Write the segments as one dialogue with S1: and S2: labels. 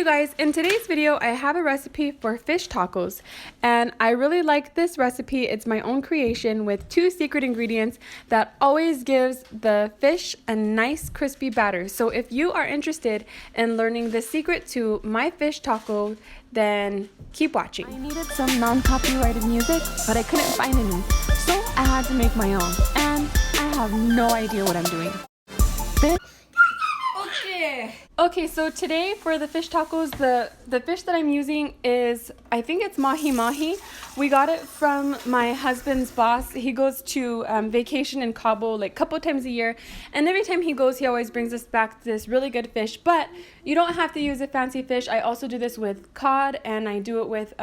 S1: you guys, in today's video I have a recipe for fish tacos, and I really like this recipe. It's my own creation with 2 secret ingredients that always gives the fish a nice crispy batter. So if you are interested in learning the secret to my fish taco, then keep watching. I needed some non-copyrighted music, but I couldn't find any, so I had to make my own, and I have no idea what I'm doing. Okay, so today for the fish tacos, the fish that I'm using is, I think it's mahi-mahi. We got it from my husband's boss. He goes to vacation in Cabo like a couple times a year, and every time he goes, he always brings us back this really good fish. But you don't have to use a fancy fish. I also do this with cod, and I do it with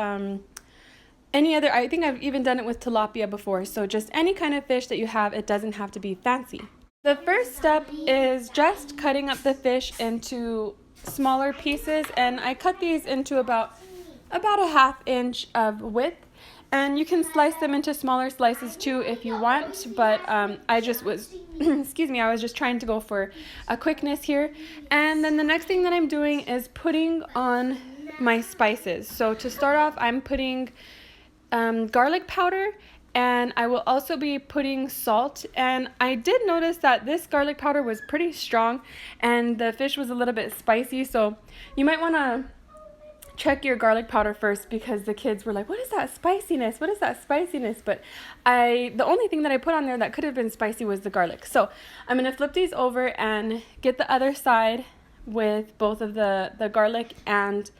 S1: any other. I think I've even done it with tilapia before. So just any kind of fish that you have, it doesn't have to be fancy. The first step is just cutting up the fish into smaller pieces, and I cut these into about a 1/2 inch of width, and you can slice them into smaller slices too if you want, but I just was excuse me, I was just trying to go for a quickness here. And then the next thing that I'm doing is putting on my spices. So to start off, I'm putting garlic powder, and I will also be putting salt. And I did notice that this garlic powder was pretty strong and the fish was a little bit spicy, so you might want to check your garlic powder first, because the kids were like, what is that spiciness? What is that spiciness? But the only thing that I put on there that could have been spicy was the garlic. So I'm going to flip these over and get the other side with both of the garlic and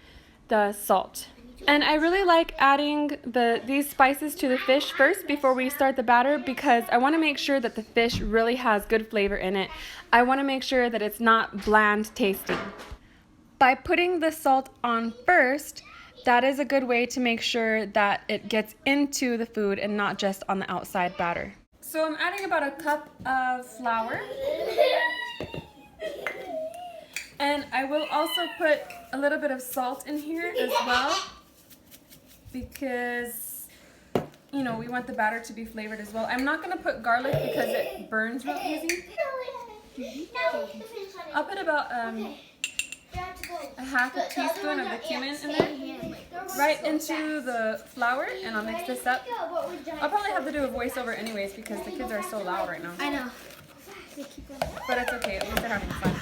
S1: the salt. And I really like adding these spices to the fish first before we start the batter, because I want to make sure that the fish really has good flavor in it. I want to make sure that it's not bland tasting. By putting the salt on first, that is a good way to make sure that it gets into the food and not just on the outside batter. So I'm adding about 1 cup of flour. And I will also put a little bit of salt in here as well, because, you know, we want the batter to be flavored as well. I'm not going to put garlic because it burns real easy. I'll put about a 1/2 teaspoon of the cumin in there, right into the flour, and I'll mix this up. I'll probably have to do a voiceover anyways because the kids are so loud right now.
S2: I know.
S1: But it's okay, at least they're having fun.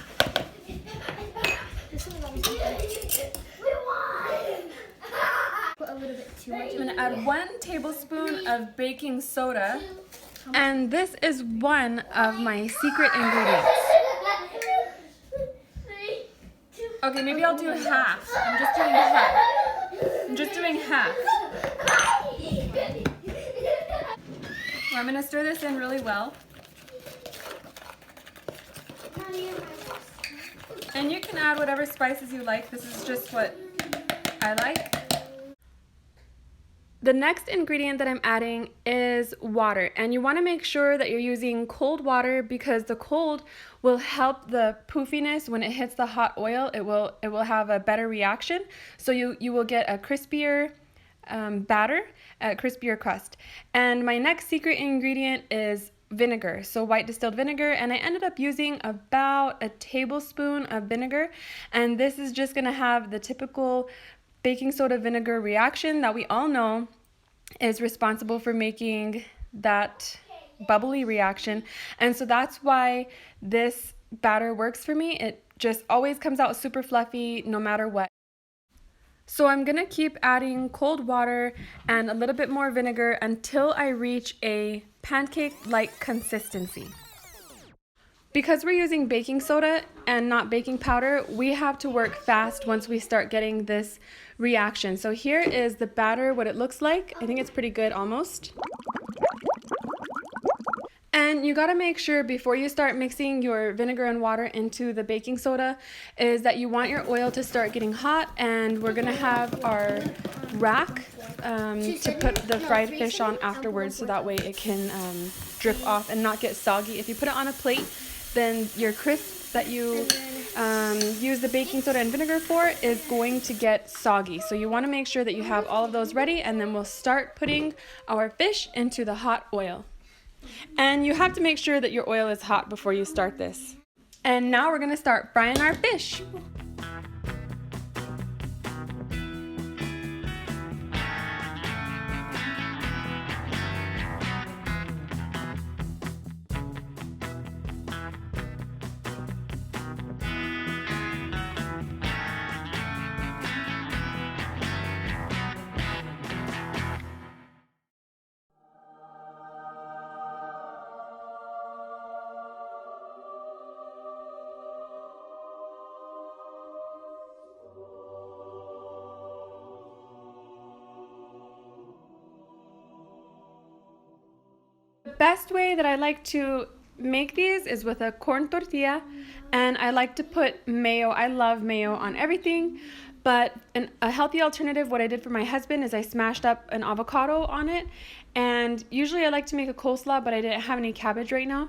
S2: Put a little bit too much.
S1: I'm going to add 1 tablespoon of baking soda, and this is one of my secret ingredients. Okay, maybe I'll do half. I'm just doing half. Well, I'm going to stir this in really well. And you can add whatever spices you like. This is just what I like. The next ingredient that I'm adding is water, and you want to make sure that you're using cold water, because the cold will help the poofiness when it hits the hot oil. It will have a better reaction, so you will get a crispier batter, a crispier crust. And my next secret ingredient is vinegar, so white distilled vinegar, and I ended up using about 1 tablespoon of vinegar, and this is just going to have the typical baking soda vinegar reaction that we all know is responsible for making that bubbly reaction. And so that's why this batter works for me. It just always comes out super fluffy no matter what. So I'm going to keep adding cold water and a little bit more vinegar until I reach a pancake-like consistency. Because we're using baking soda and not baking powder, we have to work fast once we start getting this reaction. So here is the batter, what it looks like. I think it's pretty good almost. And you got to make sure before you start mixing your vinegar and water into the baking soda is that you want your oil to start getting hot, and we're going to have our rack to put the fried fish on afterwards, so that way it can drip off and not get soggy. If you put it on a plate, then your crisp that you use the baking soda and vinegar for is going to get soggy. So you want to make sure that you have all of those ready, and then we'll start putting our fish into the hot oil. And you have to make sure that your oil is hot before you start this. And now we're going to start frying our fish. best way that I like to make these is with a corn tortilla, and I like to put mayo. I love mayo on everything, but a healthy alternative, what I did for my husband is I smashed up an avocado on it, and usually I like to make a coleslaw, but I didn't have any cabbage right now.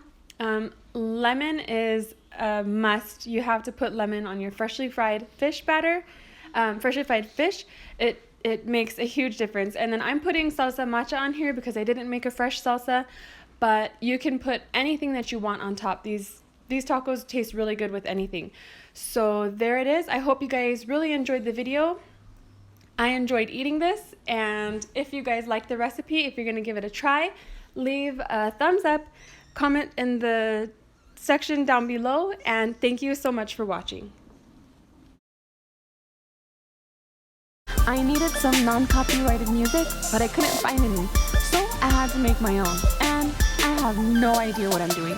S1: Lemon is a must. You have to put lemon on your freshly fried fish batter. Freshly fried fish, it makes a huge difference. And then I'm putting salsa macha on here because I didn't make a fresh salsa, but you can put anything that you want on top. These tacos taste really good with anything. So there it is. I hope you guys really enjoyed the video. I enjoyed eating this, and if you guys like the recipe, if you're gonna give it a try, leave a thumbs up, comment in the section down below, and thank you so much for watching. I needed some non-copyrighted music, but I couldn't find any, so I had to make my own, and I have no idea what I'm doing.